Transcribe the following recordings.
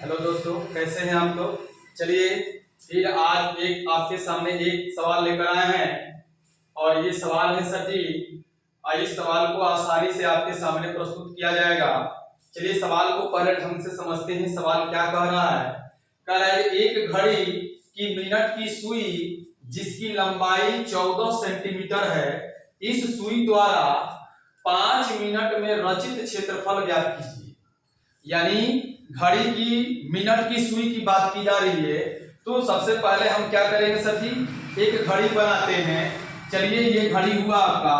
Hello दोस्तों, कैसे हैं आप लोग। चलिए फिर आज एक आपके सामने एक सवाल लेकर आए हैं और ये सवाल है सर जी। इस सवाल को आसानी से आपके सामने प्रस्तुत किया जाएगा। चलिए सवाल को पहले ढंग से समझते हैं। सवाल क्या कह रहा है? कह रहा है एक घड़ी की मिनट की सुई जिसकी लंबाई 14 सेंटीमीटर है, इस सुई द्वारा 5 मिनट में रचित क्षेत्रफल ज्ञात कीजिए। यानी घड़ी की मिनट की सुई की बात की जा रही है। तो सबसे पहले हम क्या करेंगे सर जी, एक घड़ी बनाते हैं। चलिए ये घड़ी हुआ आपका,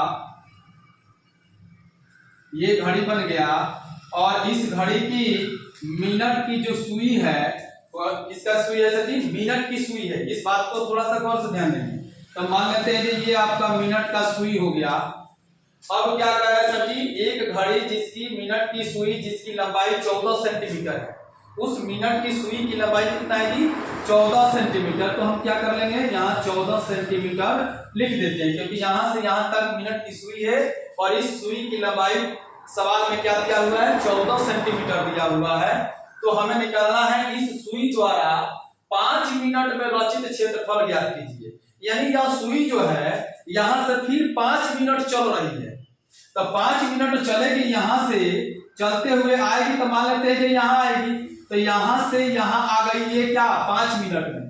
ये घड़ी बन गया और इस घड़ी की मिनट की जो सुई है, किसका सुई है सर जी? मिनट की सुई है। इस बात को थोड़ा सा गौर से ध्यान देंगे। तो मान लेते हैं कि ये आपका मिनट का सुई हो गया। अब क्या कह रहा है सर जी, एक घड़ी जिसकी मिनट की सुई जिसकी लंबाई 14 सेंटीमीटर है, उस मिनट की सुई की लंबाई कितना है जी? 14 सेंटीमीटर। तो हम क्या कर लेंगे, यहाँ 14 सेंटीमीटर लिख देते हैं, क्योंकि यहाँ से यहाँ तक मिनट की सुई है और इस सुई की लंबाई सवाल में क्या दिया हुआ है? 14 सेंटीमीटर दिया हुआ है। तो हमें निकालना है इस सुई द्वारा 5 मिनट में रचित क्षेत्रफल ज्ञात कीजिए। यानी यह सुई जो है यहां से फिर 5 मिनट चल रही है, तो 5 मिनट चलेगी, यहां से चलते हुए आएगी। तो मान लेते हैं कि यहाँ आएगी, तो यहां से यहाँ आ गई ये क्या? 5 मिनट में।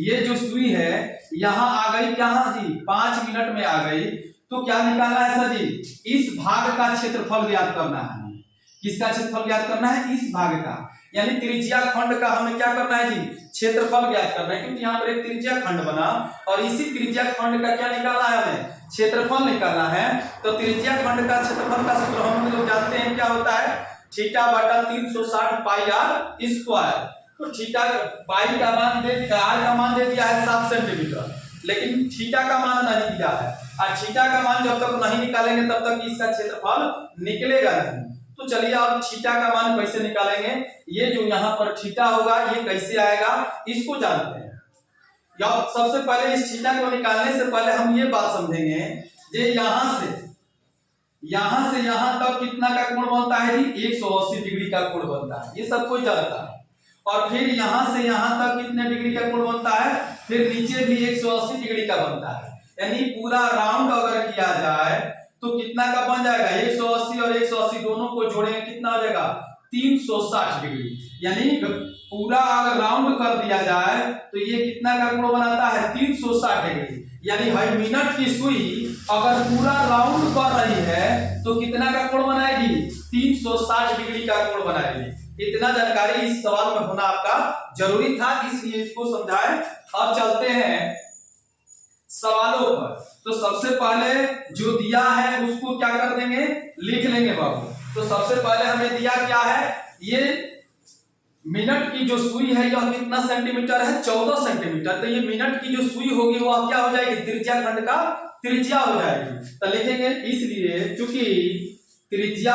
ये जो सुई है यहाँ आ गई, कहां जी? 5 मिनट में आ गई। तो क्या निकालना है सर जी? इस भाग का क्षेत्रफल ज्ञात करना है। किसका क्षेत्रफल ज्ञात करना है? इस भाग का, यानी त्रिज्या खंड का हमें क्या करना है जी? क्षेत्रफल ज्ञात करना है, क्योंकि यहाँ पर एक त्रिज्या खंड बना और इसी त्रिज्या खंड का क्या निकालना है? हमें क्षेत्रफल निकालना है। तो त्रिज्या खंड का क्षेत्रफल का सूत्र हम लोग जानते हैं, क्या होता है? थीटा बटा 360 पाई आर स्क्वायर। तो थीटा पाई का मान दे दिया, आर का मान दे दिया है 7 सेंटीमीटर, लेकिन थीटा का मान नहीं दिया है। और थीटा का मान जब तक नहीं निकालेंगे तब तक इसका क्षेत्रफल निकलेगा नहीं। तो चलिए अब थीटा का मान कैसे निकालेंगे, ये जो यहाँ पर थीटा होगा ये कैसे आएगा इसको जानते हैं। या सबसे पहले इस थीटा को निकालने से पहले हम ये बात समझेंगे, जे यहां से यहां तक कितना का कोण बनता है जी? 180 डिग्री का कोण बनता है, ये सब कोई जानता है। और फिर यहां से यहां तक कितने डिग्री का कोण बनता है? फिर नीचे भी 180 डिग्री का बनता है। यानी पूरा राउंड अगर किया जाए तो कितना का बन जाएगा? 180 और 180 दोनों को जोड़ेंगे, कितना हो जाएगा? 360 डिग्री। यानी पूरा अगर राउंड कर दिया जाए तो ये कितना का कोण बनाता है? 360 डिग्री। यानी भाई मिनट की सुई अगर पूरा राउंड कर रही है तो कितना का कोण बनाएगी? 360 डिग्री का कोण बनाएगी। इतना जानकारी इस सवाल में होना आपका जरूरी था, इसलिए इसको समझाएं। अब चलते हैं सवालों पर। तो सबसे पहले जो दिया है उसको क्या कर देंगे? लिख लेंगे बाबू। तो सबसे पहले हमें दिया क्या है? ये मिनट की जो सुई है यह कितना सेंटीमीटर है? 14 सेंटीमीटर। तो ये मिनट की जो सुई होगी वह क्या हो जाएगी? त्रिज्या खंड का त्रिज्या हो जाएगी। तो लिखेंगे इसलिए चूंकि त्रिज्या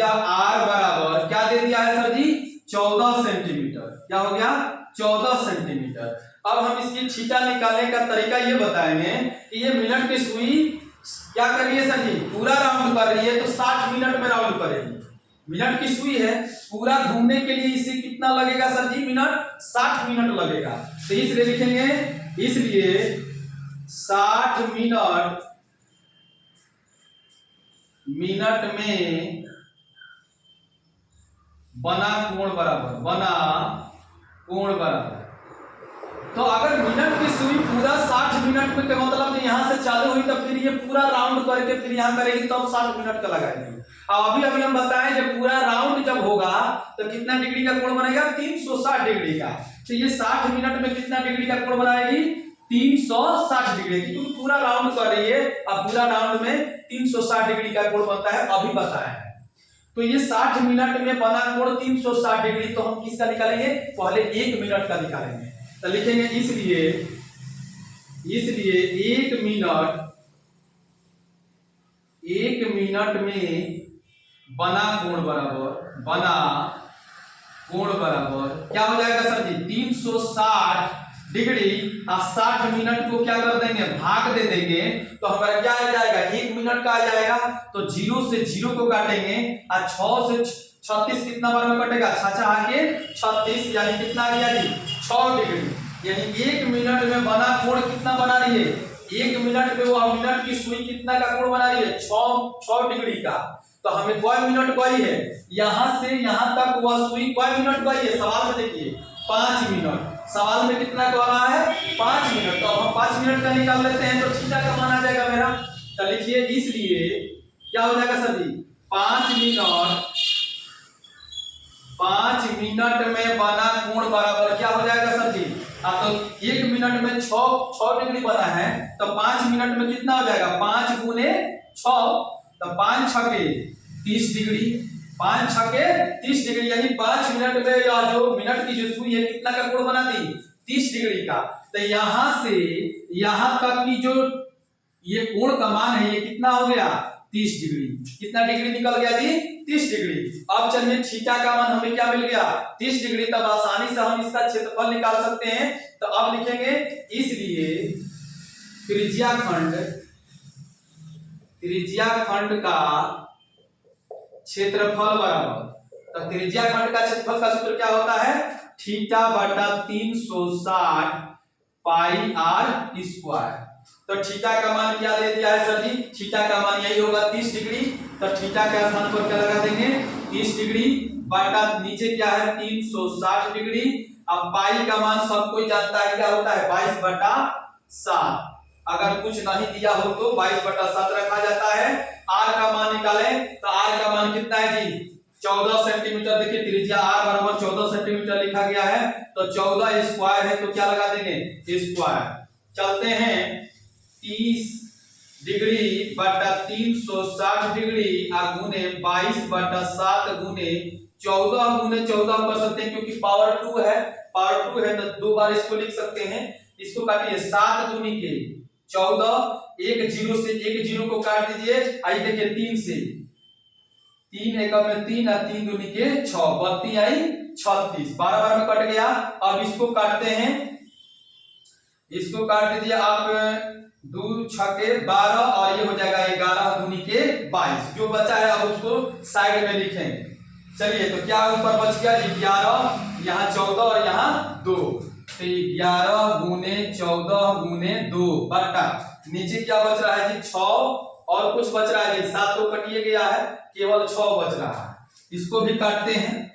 आर बराबर क्या दे दिया है सर जी? 14 सेंटीमीटर। क्या हो गया? 14 सेंटीमीटर। अब हम इसकी थीटा निकालने का तरीका ये बताएंगे कि ये मिनट की सुई क्या कर रही है सर जी? पूरा राउंड कर रही है, तो 60 मिनट में राउंड करेगी। मिनट की सुई है, पूरा घूमने के लिए इसे कितना लगेगा सर जी? मिनट 60 मिनट लगेगा। तो इसलिए लिखेंगे, इसलिए 60 मिनट में बना कोण बराबर। तो अगर मिनट की सुई पूरा 60 मिनट में, मतलब यहां से चालू हुई तो फिर ये पूरा राउंड करके फिर यहां करेगी तब 60 मिनट का लगाएगी। अभी हम बताएं जब पूरा राउंड जब होगा तो कितना डिग्री का कोण बनेगा? 360 डिग्री का। तो ये 60 मिनट में कितना डिग्री का कोण बनाएगी? 360 डिग्री की, क्योंकि पूरा राउंड कर रही है। अब पूरा राउंड में 360 डिग्री का कोण बनता है, अभी बताया है। तो ये 60 मिनट में बना कोण 360 डिग्री। तो हम किसका निकालेंगे? पहले 1 मिनट का निकालेंगे। तो लिखेंगे इसलिए 1 मिनट में बना कोण बराबर क्या हो जाएगा सर जी? 360 डिग्री। 60 मिनट को क्या कर देंगे? भाग दे देंगे, तो हमारा क्या आ जाएगा? 1 मिनट का आ जाएगा। तो 0 से 0 को काटेंगे और 6 से 36 कितना बार में कटेगा, 6 आके 36 यानी कितना आ गया जी 6 डिग्री। यानी 1 मिनट में बना कोण कितना बना रही है, 1 मिनट में वो मिनट की सुई कितना का कोण बना रही है 6 डिग्री का। तो हमें कोई मिनट कोई है, यहां से यहां तक वह सुई कोई मिनट कोई है, सवाल में देखिए 5 मिनट, सवाल में कितना कह रहा है 5 मिनट। तो हम 5 मिनट का निकाल लेते हैं तो थीटा का मान आ जाएगा मेरा। तो लिखिए इसलिए क्या हो जाएगा सर जी 5 मिनट में बना कोण बराबर क्या हो जाएगा सर जी। अब तो 1 मिनट में 6 डिग्री बना है, तो 5 मिनट में कितना हो जाएगा 5 गुने 6, तो 5 छके 30 डिग्री, 5 छके 30 डिग्री यानी 5 मिनट में या जो मिनट की जो सुई है कितना का कोण बना दी 30 डिग्री का। तो यहां से यहां तक की जो ये कोण का मान है ये कितना हो गया 30 डिग्री। कितना डिग्री निकल गया जी 30 डिग्री। अब चलिए थीटा का मान हमें क्या मिल गया 30 डिग्री। तब आसानी से हम इसका क्षेत्रफल निकाल सकते हैं। तो अब लिखेंगे इसलिए त्रिज्या खंड का क्षेत्रफल बराबर, तो त्रिज्या खंड का क्षेत्रफल का सूत्र क्या होता है थीटा बटा 360 पाई आर स्क्वायर। तो थीटा का मान क्या दे दिया है सर जी, थीटा का मान यही होगा 30 डिग्री। तो थीटा के स्थान पर क्या लगा देंगे 30 डिग्री बटा नीचे क्या है 360 डिग्री। अब पाई का मान सब कोई जानता है क्या होता है 22/7। अगर कुछ नहीं दिया हो तो 22/7 रखा जाता है। आर का मान निकालें तो आर का मान कितना है जी 14 सेंटीमीटर। देखिए त्रिज्या आर बराबर 14 सेंटीमीटर लिखा गया है, तो 14 स्क्वायर है तो क्या लगा देंगे स्क्वायर। चलते हैं 30 डिग्री बटा 360 डिग्री गुने 22/7 गुने 14 कर सकते हैं क्योंकि पावर 2 है, पावर 2 है तो 2 बार इसको लिख सकते हैं। इसको काटिए 7 दूनी के 14, एक जीरो से एक जीरो को काट दीजिए। आई देखिए 3 से 3 एकम में 3 और 3 दूनी के 6, 32 आई 36, 12 बार में कट गया। अब इसको काटते हैं, इसको काट दीजिए आप 2 छके 12 और ये हो जाएगा 11 दूनी के 22। जो बचा है अब उसको साइड में लिखेंगे। चलिए तो क्या ऊपर बच गया 11, यहाँ 14 और यहाँ 2, तो 11 गुने 14 गुने 2 बटा नीचे क्या बच रहा है जी 6 और कुछ बच रहा है जी 7 तो कटिए गया है, केवल 6 बच रहा है। इसको भी काटते हैं,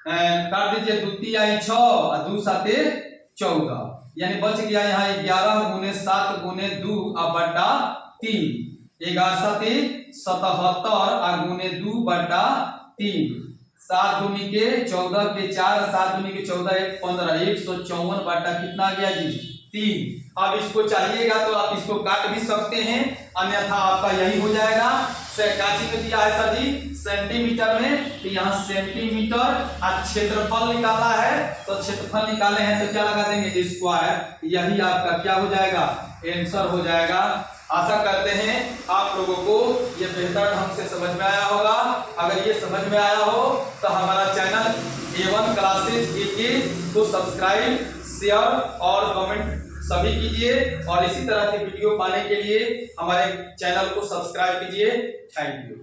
काट दीजिए 2 3 आई 6 और 2 7 14 यानी बच गया यहाँ 11 गुने 7 गुने 2 बटा 3, 11 7 77 और गुने 2 बटा 3, 7 दूनी के 14 के 4, 7 दूनी के 14 1 15, 154 बटा कितना आ गया जी 3। अब इसको चाहिएगा तो आप इसको काट भी सकते हैं, अन्यथा आपका यही हो जाएगा। काची में दिया है सर जी सेंटीमीटर में, तो यहाँ सेंटीमीटर और क्षेत्रफल निकाला है तो क्षेत्रफल निकाले हैं तो क्या लगा देंगे स्क्वायर। यही आपका क्या हो जाएगा आंसर हो जाएगा। आशा करते हैं आप लोगों को ये बेहतर ढंग से समझ में आया होगा। अगर ये समझ में आया हो तो हमारा चैनल A1 क्लासेस AK को सब्सक्राइब, शेयर और कमेंट सभी कीजिए और इसी तरह की वीडियो पाने के लिए हमारे चैनल को सब्सक्राइब कीजिए। Thank you.